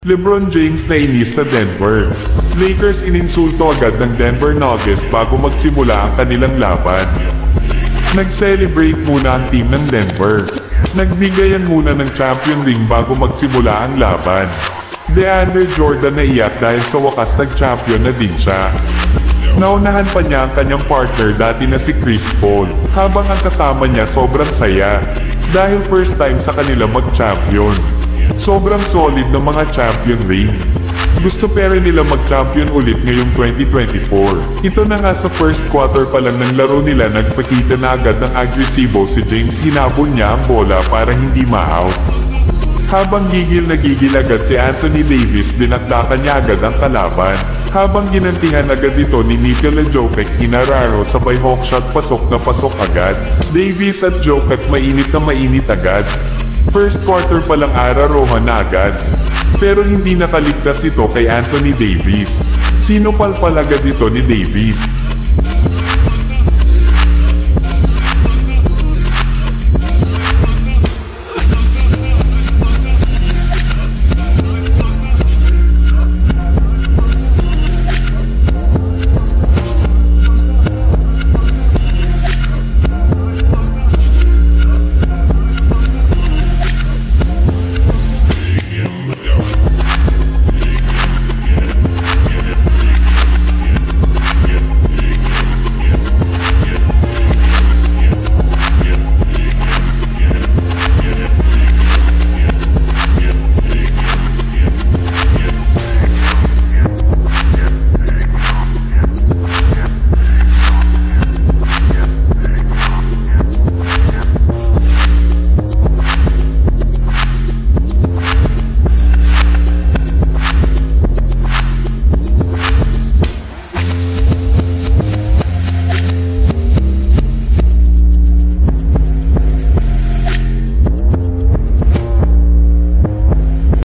LeBron James na inis sa Denver. Lakers ininsulto agad ng Denver Nuggets bago magsimula ang kanilang laban. Nag-celebrate muna ang team ng Denver. Nagbigayan muna ng champion ring bago magsimula ang laban. DeAndre Jordan naiyak dahil sa wakas nag-champion na din siya. Naunahan pa niya ang kanyang partner dati na si Chris Paul, habang ang kasama niya sobrang saya dahil first time sa kanila mag-champion. Sobrang solid ng mga champion ring. Gusto pa rin nila mag-champion ulit ngayong 2024. Ito na nga sa first quarter pa lang ng laro nila nagpakita na agad ng agresibo si James, hinabol niya ang bola para hindi ma-out. Habang gigil na gigil agad si Anthony Davis, dinakdakan niya agad ang kalaban. Habang ginantihan agad ito ni Nikola Jokic, inararo sabay hookshot, pasok na pasok agad. Davis at Jokic mainit na mainit agad. First quarter pa lang ararohan na agad. Pero hindi nakaligtas ito kay Anthony Davis. Sinupalpal agad ito ni Davis.